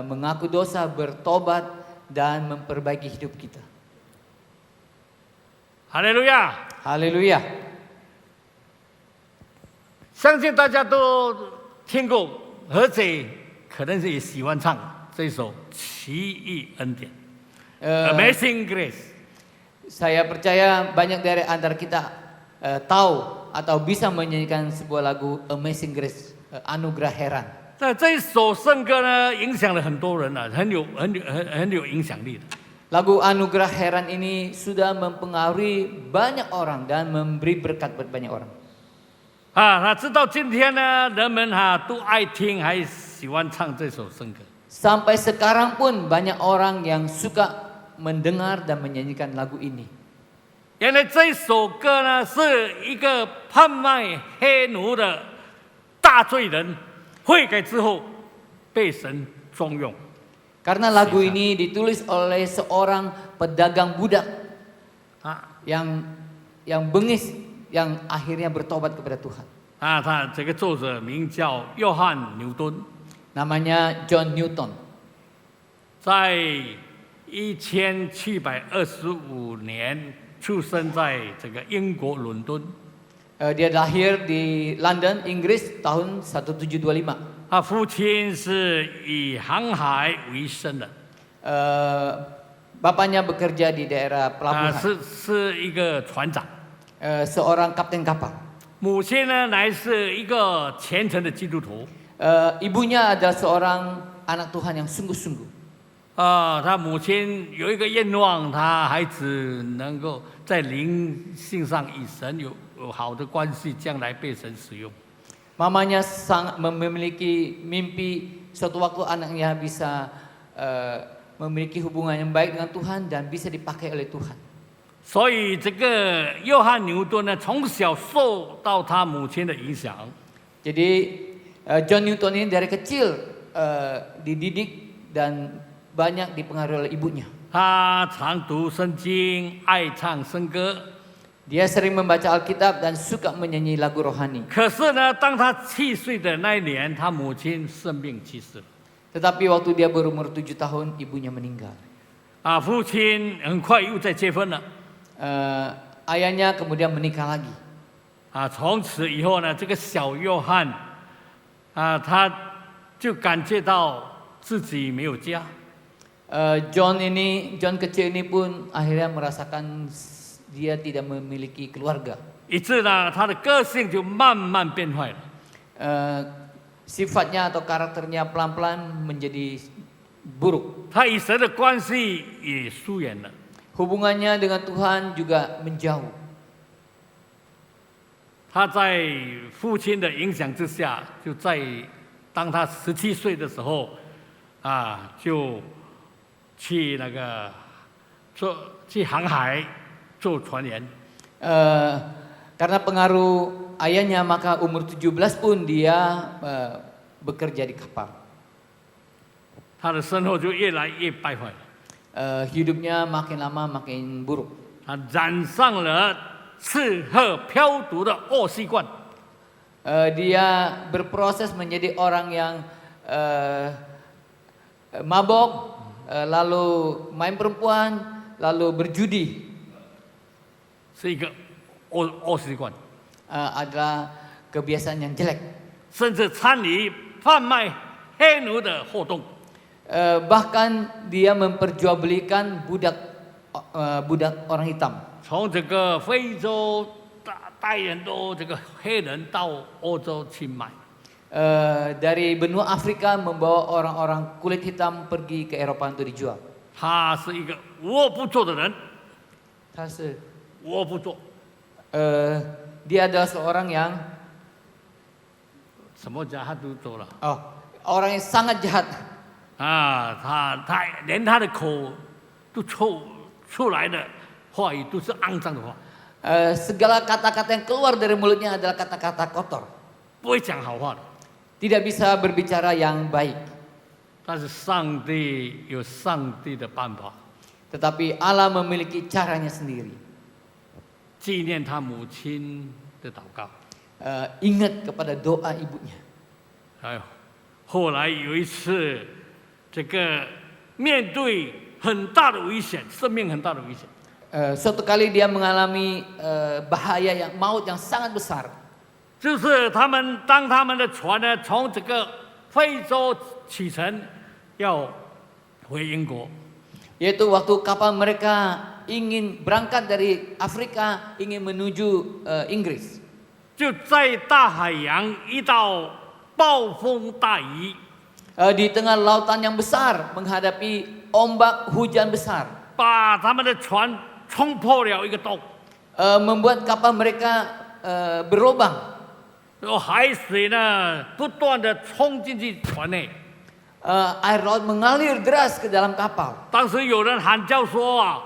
mengaku dosa, bertobat, dan memperbaiki hidup kita. 哈利路亚！ Haleluya. 相信大家都听过，而且可能是也喜欢唱这首《奇异恩典》（Amazing Grace）。 Saya percaya banyak dari antara kita tahu atau bisa menyanyikan sebuah lagu Amazing Grace, Anugerah Heran. 这一首圣歌呢，影响了很多人啊，很有影响力的。 Lagu Anugerah Heran ini sudah mempengaruhi banyak orang dan memberi berkat buat banyak orang. 那直到今天呢，人们都爱听，还喜欢唱这首圣歌。 Sampai sekarang pun banyak orang yang suka mendengar dan menyanyikan lagu ini. 原来这首歌呢，是一个贩卖黑奴的大罪人悔改之后被神重用。 Karena lagu ini ditulis oleh seorang pedagang budak yang bengis, yang akhirnya bertobat kepada Tuhan. 他这个作者名叫约翰牛顿， Namanya John Newton. 在1725年出生在这个英国伦敦。 Dia lahir di London, Inggris tahun 1725. 他父亲是以航海为生的， Bapaknya bekerja di daerah pelabuhan. 是一个船长。 Seorang kapten kapal. 母亲呢，乃是一个虔诚的基督徒。 Ibunya adalah seorang anak Tuhan yang sungguh-sungguh. 他母亲有一个愿望，他孩子能够在灵性上与神有好的关系，将来被神使用。 Mamanya sangat memiliki mimpi suatu waktu anaknya bisa memiliki hubungan yang baik dengan Tuhan dan bisa dipakai oleh Tuhan. 所以这个约翰牛顿呢，从小受到他母亲的影响。 Jadi John Newton ini dari kecil dididik dan banyak dipengaruhi oleh ibunya. 他常读圣经，爱唱圣歌。 Dia sering membaca Alkitab dan suka menyanyi lagu rohani. 可是呢，当他7岁的那一年，他母亲生病去世了。 Tetapi waktu dia berumur 7 tahun, ibunya meninggal. 父亲很快又再结婚了。 Ayahnya kemudian menikah lagi. 从此以后呢，这个小约翰他就感觉到自己没有家。 John kecil ini pun akhirnya merasakan dia tidak memiliki keluarga. 以致呢，他的个性就慢慢变坏了。 Sifatnya atau karakternya pelan-pelan menjadi buruk. 他与神的关系也疏远了。 Hubungannya dengan Tuhan juga menjauh. 他在父亲的影响之下，当他17岁的时候，就去去航海做船员。 Karena pengaruh ayahnya maka umur 17 pun dia bekerja di kapal. 他的生活就越来越败坏了。 Hidupnya makin lama makin buruk. 他染上了吃喝嫖赌的恶习惯。 Dia berproses menjadi orang yang mabok, lalu main perempuan, lalu berjudi. 是一个恶习惯。 Adalah kebiasaan yang jelek. 甚至参与贩卖黑奴的活动。 bahkan dia memperjualbelikan budak orang hitam. 从这个非洲带很多这个黑人到欧洲去卖。 Dari benua Afrika membawa orang-orang kulit hitam pergi ke Eropa untuk dijual. 他是一个无恶不作的人， 无恶不作。 Dia adalah seorang yang 什么家他都做了 orang yang sangat jahat. 啊，他连他的口都出来的话语都是肮脏的话， Segala kata-kata yang keluar dari mulutnya adalah kata-kata kotor. 不会讲好话的。 Tidak bisa berbicara yang baik. 但是上帝有上帝的办法， Tetapi Allah memiliki caranya sendiri. 纪念他母亲的祷告。 Ingat kepada doa ibunya. 还有后来有一次，这个面对很大的危险，生命很大的危险。 Suatu kali dia mengalami bahaya yang maut yang sangat besar. 就是当他们的船呢从这个非洲启程，要回英国。 Yaitu waktu kapal mereka ingin berangkat dari Afrika, ingin menuju Inggris. 就在大海洋遇到暴风大雨， Di tengah lautan yang besar menghadapi ombak hujan besar. 把他们的船冲破了一个洞， Membuat kapal mereka berlubang. 然后海水呢不断的冲进去船内。 Air laut mengalir deras ke dalam kapal. 当时有人喊叫说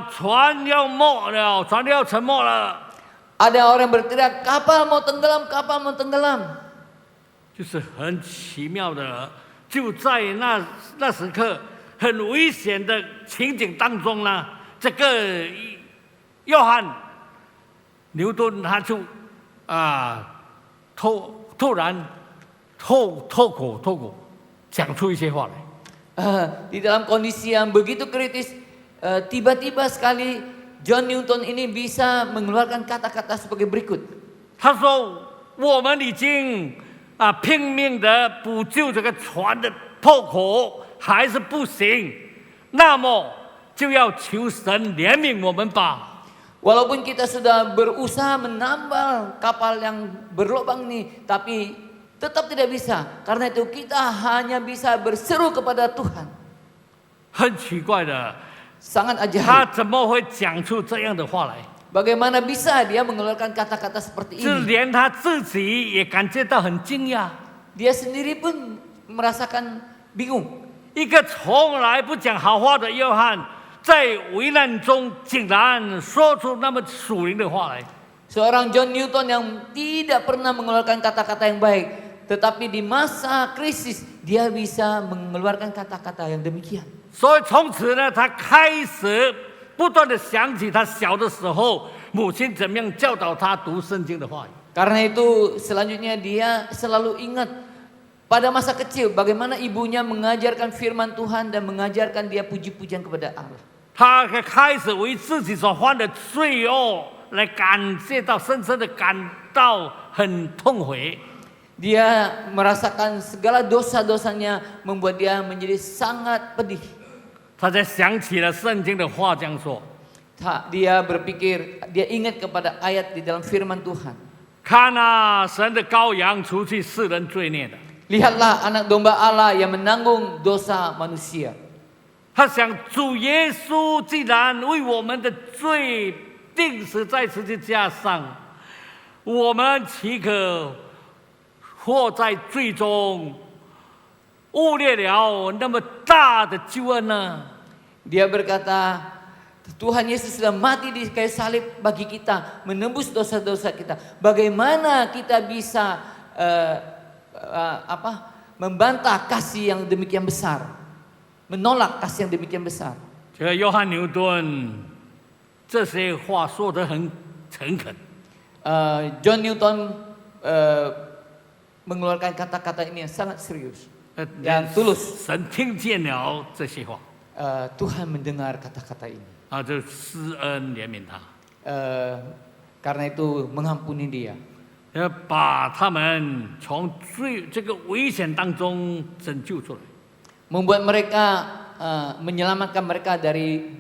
船要没了，船要沉没了。 Ada orang berteriak, kapal mau tenggelam, kapal mau tenggelam. 就是很奇妙的，就在那时刻很危险的情景当中呢，这个约翰牛顿他就突然脱口讲出一些话来。 Di dalam kondisi yang begitu kritis, tiba-tiba sekali John Newton ini bisa mengeluarkan kata-kata sebagai berikut. 他说：“我们已经拼命的补救这个船的破口，还是不行，那么就要求神怜悯我们吧。” Walaupun kita sudah berusaha menambal kapal yang berlubang ini, tapi tetap tidak bisa. Karena itu kita hanya bisa berseru kepada Tuhan. 很奇怪的， Sangat 他 ajaib. 怎么会讲出这样的话来？ Bagaimana bisa dia mengeluarkan kata-kata seperti 就 ini? 连他自己也感觉到很惊讶。 Dia sendiri pun merasakan bingung. 一个从来不讲好话的约翰，在危难中竟然说出那么属灵的话来。 Seorang John Newton yang tidak pernah mengeluarkan kata-kata yang baik, tetapi di masa krisis dia bisa mengeluarkan kata-kata yang demikian. 所以从此呢，他开始不断的想起他小的时候母亲怎么样教导他读圣经的话语。 Karena itu selanjutnya dia selalu ingat pada masa kecil bagaimana ibunya mengajarkan firman Tuhan dan mengajarkan dia puji-pujian kepada Allah. 他开始为自己所犯的罪恶来感谢到深深的感到很痛悔。 Dia merasakan segala dosa-dosanya membuat dia menjadi sangat pedih. 他才想起了圣经的话这样说： Dia berpikir, dia ingat kepada ayat di dalam firman Tuhan. 看啊，神的羔羊除去世人罪孽的。 Lihatlah anak domba Allah yang menanggung dosa manusia. 他想主耶稣既然为我们的罪钉死在十字架上，我们岂可活在罪中，误略了那么大的救恩呢？ Dia berkata, Tuhan Yesus sudah mati di kayu salib bagi kita, menembus dosa-dosa kita. Bagaimana kita bisa membantah kasih yang demikian besar, menolak kasih yang demikian besar? 这个约翰牛顿这些话说得很诚恳， John Newton mengeluarkan kata-kata ini yang sangat serius dan tulus. 神听见了这些话， Tuhan mendengar kata-kata ini. 就施恩怜悯他。 Karena itu mengampuni dia. 要把他们从这个危险当中拯救出来。 membuat mereka menyelamatkan mereka dari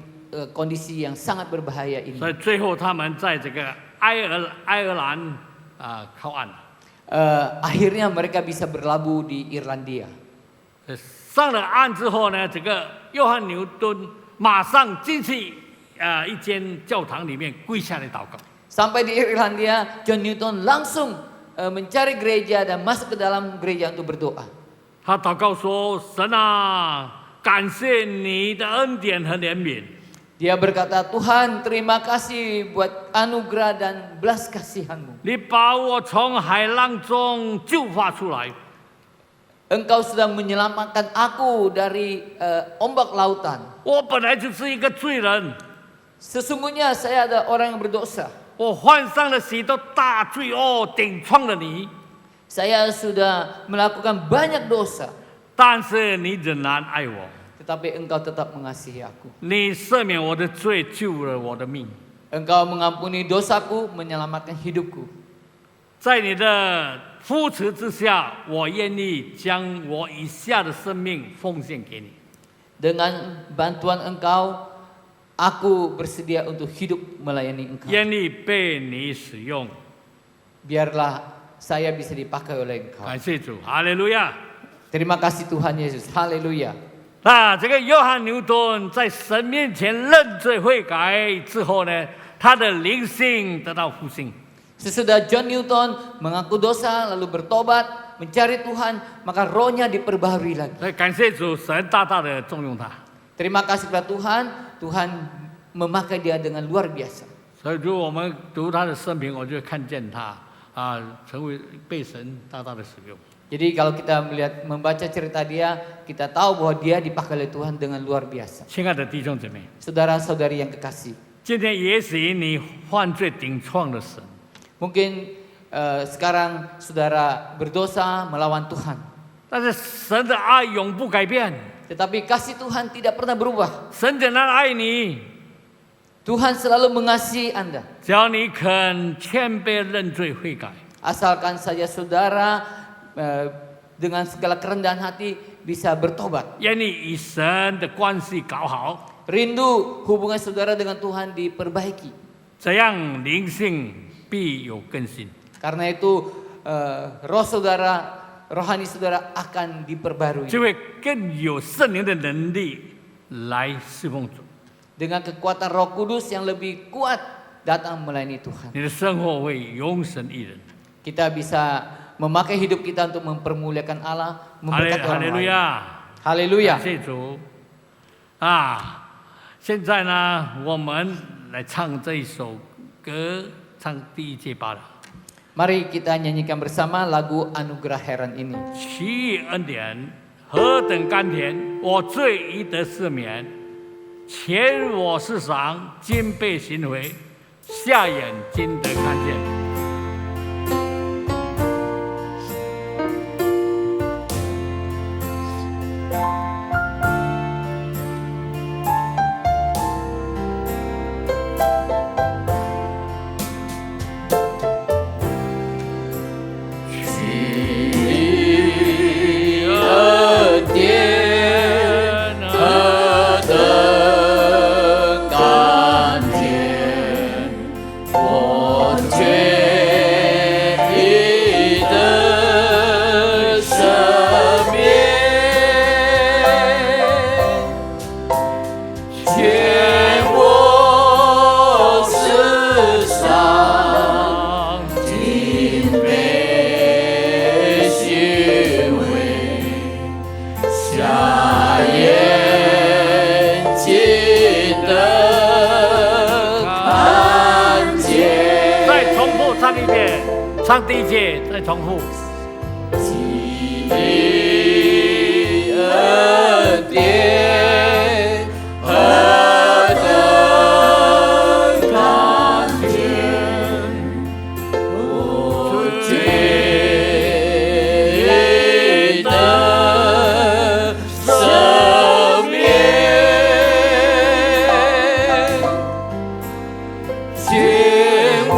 kondisi yang sangat berbahaya ini. 所以最后他们在这个爱尔兰靠岸。 Akhirnya mereka bisa berlabuh di Irlandia. 上了岸之后呢，这个约翰牛顿马上进去一间教堂里面跪下来祷告。 Sampai di Irlandia, John Newton langsung mencari gereja dan masuk ke dalam gereja untuk berdoa. 他祷告说：“神啊，感谢你的恩典和怜悯。 Dia berkata, Tuhan terima kasih buat anugerah dan belas kasihan-Mu. 你把我从海浪中救发出来。 Engkau sudah menyelamatkan aku dari ombak lautan. 我本来就是一个罪人， Sesungguhnya saya adalah orang yang berdosa. 我犯上了许多大罪恶，顶撞了你。 Saya sudah melakukan banyak dosa. 但是你仍然爱我， Tetapi Engkau tetap mengasihi aku. 你赦免我的罪，救了我的命。 Engkau mengampuni dosaku, menyelamatkan hidupku. 在你的扶持之下，我愿意将我以下的生命奉献给你。 Dengan bantuan Engkau, aku bersedia untuk hidup melayani Engkau. 愿意被你使用。 Biarlah saya bisa dipakai oleh Engkau. 感谢主，哈利路亚。 Terima kasih Tuhan Yesus. Haleluya. 那这个约翰牛顿在神面前认罪悔改之后呢，他的灵性得到复兴。 Sesudah John Newton mengaku dosa lalu bertobat, mencari Tuhan, maka rohnya diperbaharui lagi. 所以感谢主，神大大的重用他。 Terima kasih kepada Tuhan, Tuhan memakai dia dengan luar biasa. 所以如果我们读他的生平，我就看见他成为被神大大的使用。 Jadi kalau kita membaca cerita dia, kita tahu bahwa dia dipakai oleh Tuhan dengan luar biasa. 亲爱的弟兄姊妹， Saudara-saudari yang kekasih, 今天也许你犯罪顶撞了神， mungkin sekarang saudara berdosa melawan Tuhan. 但是神的爱永不改变， Tetapi kasih Tuhan tidak pernah berubah. 神仍然爱你。 Tuhan selalu mengasihi Anda. 只要你肯谦卑认罪悔改， Asalkan saja saudara dengan segala kerendahan hati bisa bertobat. 愿你与神的关系搞好， Rindu hubungan saudara dengan Tuhan diperbaiki. 这样灵性必有更新。 Karena itu rohani saudara akan diperbarui. 就会更有圣灵的能力来侍奉主， Dengan kekuatan Roh Kudus yang lebih kuat datang melayani Tuhan. 你的生活会永神益人。 Kita bisa memakai hidup kita untuk mempermuliakan Allah, 哈利 memberkati 哈 orang 利路 lain. 亚， Haleluya. 感谢主现在呢，我们来唱这一首歌，唱第一节罢了。 Mari kita nyanyikan bersama lagu Anugerah Heran ini. 奇异恩典何等甘甜，我罪已得赦免，前我世上今被寻回，下眼睛得看见。 唱第一节，再重复。奇异恩典何等甘甜，我罪得赦免，见我。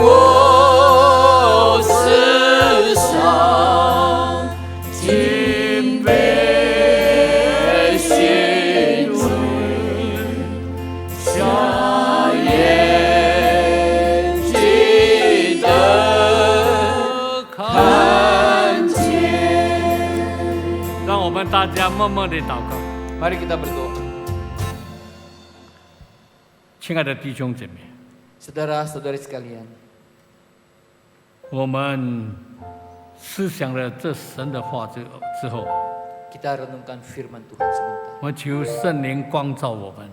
让我们大家默默地祷告。 Mari kita berdoa. 亲爱的弟兄姐妹， Saudara-saudari sekalian, 我们思想了这神的话之后， kita renungkan firman Tuhan sebentar. 我求圣灵光照我们，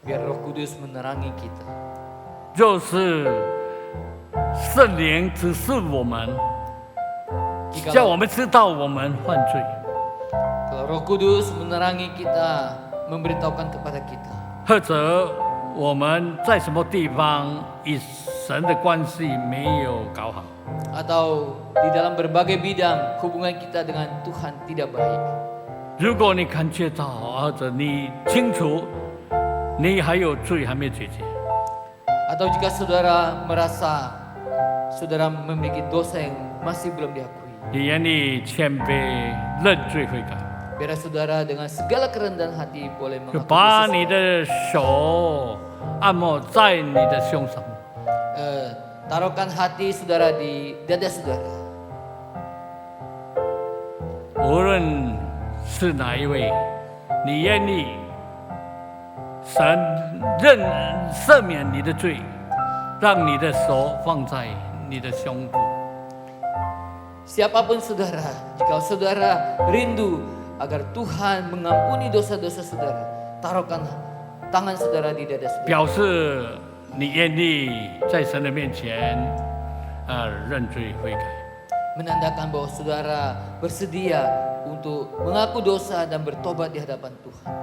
Biar Roh Kudus menerangi kita. 就是圣灵指示我们，叫我们知道我们犯罪， Kalau Roh Kudus menerangi kita, memberitahukan kepada kita, 或者我们在什么地方与神的关系没有搞好， atau di dalam berbagai bidang hubungan kita dengan Tuhan tidak baik. 如果你感觉到，或者你清楚你还有罪还没解决， Atau jika saudara merasa saudara memiliki dosa yang masih belum diakui, 你愿意谦卑认罪悔改， biar saudara dengan segala kerendahan hati boleh 就 mengaku 把 dosa 你的手按摩在你的胸上， taruhkan hati saudara di dada saudara. 无论是哪一位，你愿意神赦免你的罪，让你的手放在你的胸部， Siapapun saudara, jika saudara rindu agar Tuhan mengampuni dosa-dosa saudara, taruhkan tangan saudara di dada saudara. 表示你愿意在神的面前认罪悔改。 Menandakan bahwa saudara bersedia untuk mengaku dosa dan bertobat di hadapan Tuhan.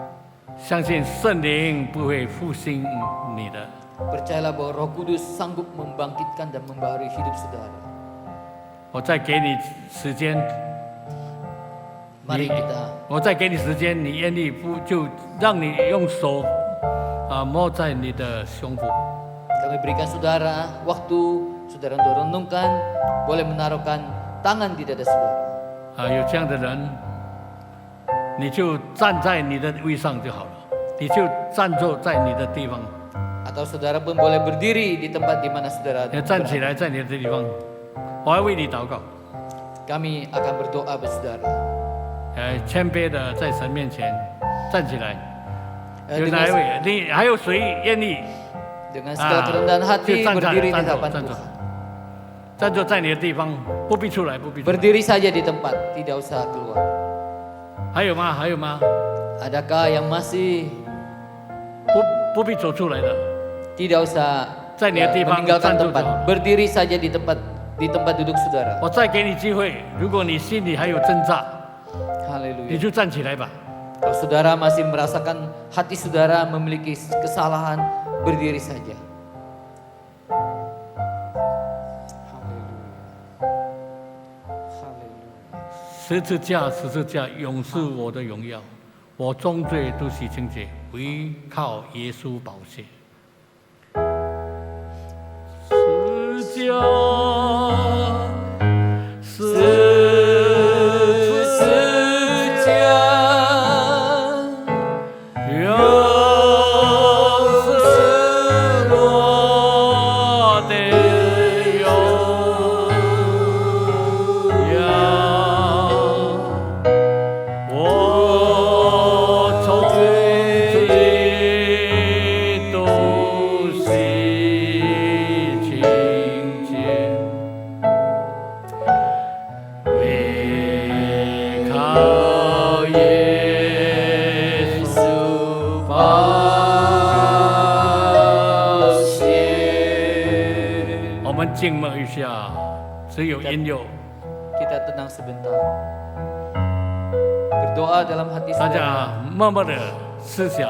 相信圣灵不会复兴你的， Percayalah bahwa Roh Kudus sanggup membangkitkan dan membaharui hidup saudara. 我再给你时间， Mari kita 我再给你时间，你愿意不就让你用手摸在你的胸部， kami berikan saudara waktu saudara untuk renungkan, boleh menaruhkan tangan di dada saudara. 有这样的人，你就站在你的位上就好了，你就站坐在你的地方， Atau saudara pun boleh berdiri di tempat di mana saudara 你站起 berada. 来在你的地方，我要为你祷告。 Kami akan berdoa bersaudara. 谦卑的在神面前站起来。 有 Dengan, 哪一位？你还有谁愿意？ dengan segala kerendahan hati 就站起 berdiri 来， di 站 hadapan 坐，站坐， Tuhan. 站坐在你的地方，不必出来，不必出来。 Berdiri saja di tempat, tidak usah keluar. 还有吗？还有吗？ Adakah yang masih 不必走出来的。 tidak usah 在你的地方 meninggalkan 站住就 tempat, 好了。 berdiri saja di tempat duduk saudara. 我再给你机会，如果你心里还有挣扎，你 Haleluya. 就站起来吧。 Kalau saudara masih merasakan hati saudara memiliki kesalahan, berdiri saja. Haleluya. 十字架，十字架，永是我的荣耀，我终罪都洗清洁，唯靠耶稣宝血。十字架，十字架，永是我的荣耀。 我从罪都洗清洁，唯靠耶稣宝血。我们静默一下，只有音乐。 Kita tenang sebentar. Berdoa dalam hati 大 saudara. 家默默的思想，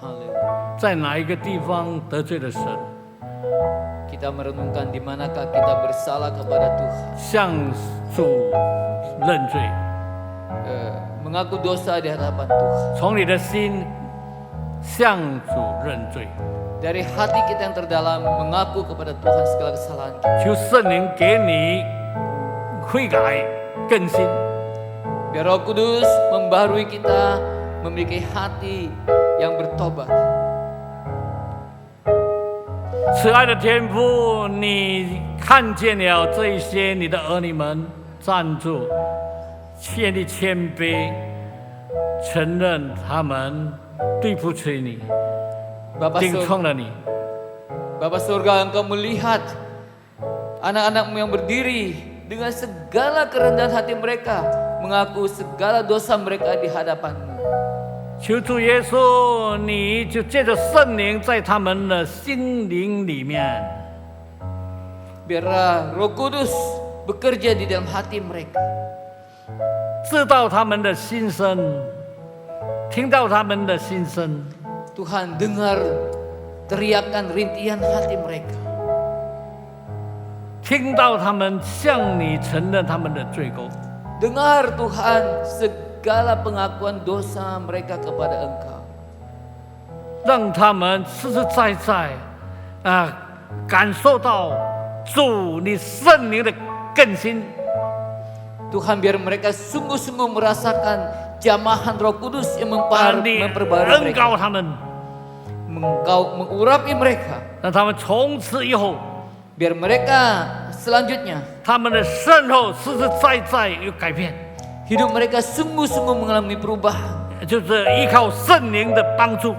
Haleluya. 在哪一个地方得罪了神， Kita merenungkan di manakah kita bersalah kepada Tuhan. 向主认罪， Mengaku dosa di hadapan Tuhan. 从你的心向主认罪， Dari hati kita yang terdalam mengaku kepada Tuhan segala kesalahan kita. 求圣灵给你悔改更新， Biar Roh Kudus membaharui kita memiliki hati yang bertobat. 慈爱的天父，你看见了这一些你的儿女们站住，愿意谦卑，承认他们对不起你， Bapa 顶 surga, 撞了你。 Bapa surga, Engkau melihat anak-anak-Mu yang berdiri dengan segala kerendahan hati mereka, mengaku segala dosa mereka di hadapan-Mu. 求主耶稣，你就借着圣灵在他们的心灵里面， Biarlah Roh Kudus bekerja di dalam hati mereka. 知道他们的心声，听到他们的心声， Tuhan, dengar teriakan rintihan hati mereka. 听到他们向你承认他们的罪过， Dengar Tuhan segala pengakuan dosa mereka kepada Engkau. 让他们实实在在感受到主你圣灵的更新。 Tuhan, biar mereka sungguh-sungguh merasakan jamahan Roh Kudus yang 你 memperbarui 恩 mereka. 膏他们， Engkau mengurapi mereka. 让他们从此以后， Biar mereka selanjutnya 他们的生活实实在在有改变， hidup mereka sungguh-sungguh mengalami perubahan. 就是依靠圣灵的帮助，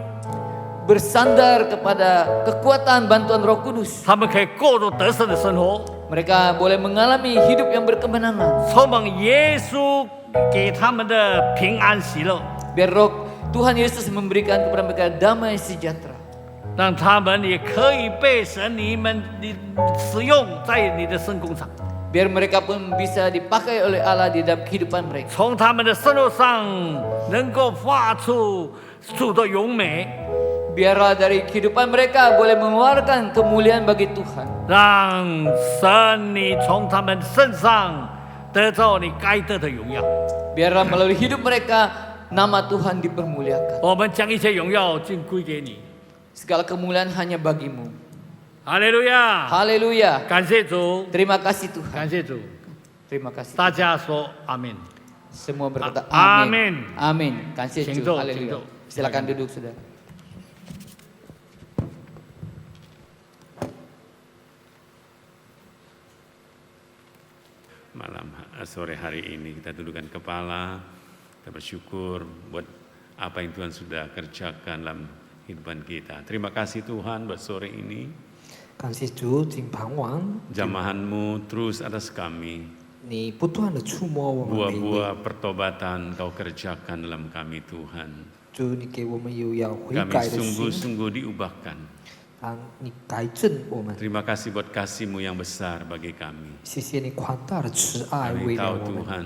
Bersandar kepada kekuatan bantuan Roh Kudus. 他们可以过着得胜的生活， Mereka boleh mengalami hidup yang berkemenangan. 充满耶稣给他们的平安喜乐， Biar Roh Tuhan Yesus memberikan kepada mereka damai sejahtera. 让他们也可以被神你使用在你的圣工上， Biar mereka pun bisa dipakai oleh Allah di dalam kehidupan mereka. 从他们的生活上能够发出主的荣美， Biarlah dari kehidupan mereka boleh mengeluarkan kemuliaan bagi Tuhan. 让神你从他们身上得到你该得的荣耀。 Biarlah melalui hidup mereka nama Tuhan dipermuliakan. 我们将一切荣耀尽归给你， Segala kemuliaan hanya bagimu. 哈利路亚！ Haleluya. 感谢主， Terima kasih Tuhan. 感谢主， Terima kasih. 大家说阿门。 Semua berkata Amin. amin. Amin. Kasih Singdo, Tuhan. Haleluya. singdo. Silakan duduk saudara. Malam sore hari ini kita tundukkan kepala, kita bersyukur buat apa yang Tuhan sudah kerjakan dalam kehidupan kita. Terima kasih Tuhan buat sore ini. 感谢主，请盼望 Jamahan-Mu terus atas kami. 你不断的触摸我们每一位， Buah-buah pertobatan Kau kerjakan dalam kami Tuhan. 主，你给我们有要悔 Kami 改的心， sungguh-sungguh diubahkan. 让你改正我们。 Terima kasih buat kasih-Mu yang besar bagi kami. 谢谢你宽大的慈爱 Kami 为了 tahu 我们， Tuhan,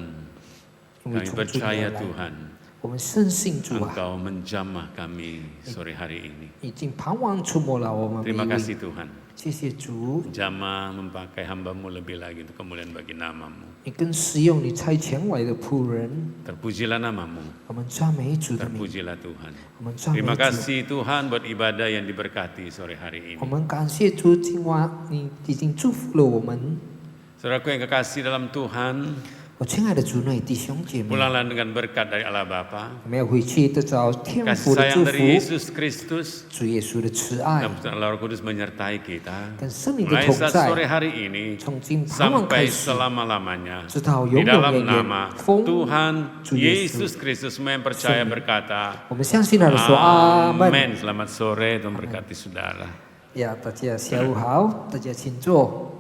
因为 kami 从主你 percaya 而来， Tuhan, 我们深信主啊， Engkau menjamah kami sore hari ini. 已经盼望触摸了我们每 Terima 一 kasih 位。 Tuhan. 谢谢主， Jamah memakai hamba-Mu lebih lagi untuk kemuliaan bagi nama-Mu. 你更使用你差遣来的仆人， Terpujilah nama-Mu, 我们赞美主的名， terpujilah Tuhan. 我们赞美 Terima 主。 kasih Tuhan buat ibadah yang diberkati sore hari 我 ini. 们感谢主，今晚你已经祝福了我们。 Saudaraku yang kekasih dalam Tuhan, 我亲爱的主内弟兄姐妹， pulanglah dengan berkat dari Allah Bapa, 我们要回去得着天 kasih 父的 sayang 祝 dari 福， Yesus Kristus, 主耶稣的慈爱 dan Allah Roh Kudus menyertai kita. 跟圣灵的 Mulai 同 saat 在， sore hari ini 从今盼望开 sampai 始， selama-lamanya. 直到 Di 永永 dalam 远 nama 远。奉 Tuhan 主耶稣 Yesus Kristus, semua yang percaya berkata, 我们相信他的说阿门。 Amin. Selamat sore, Tuhan berkati saudara. 呀，大家下午好，大家请坐。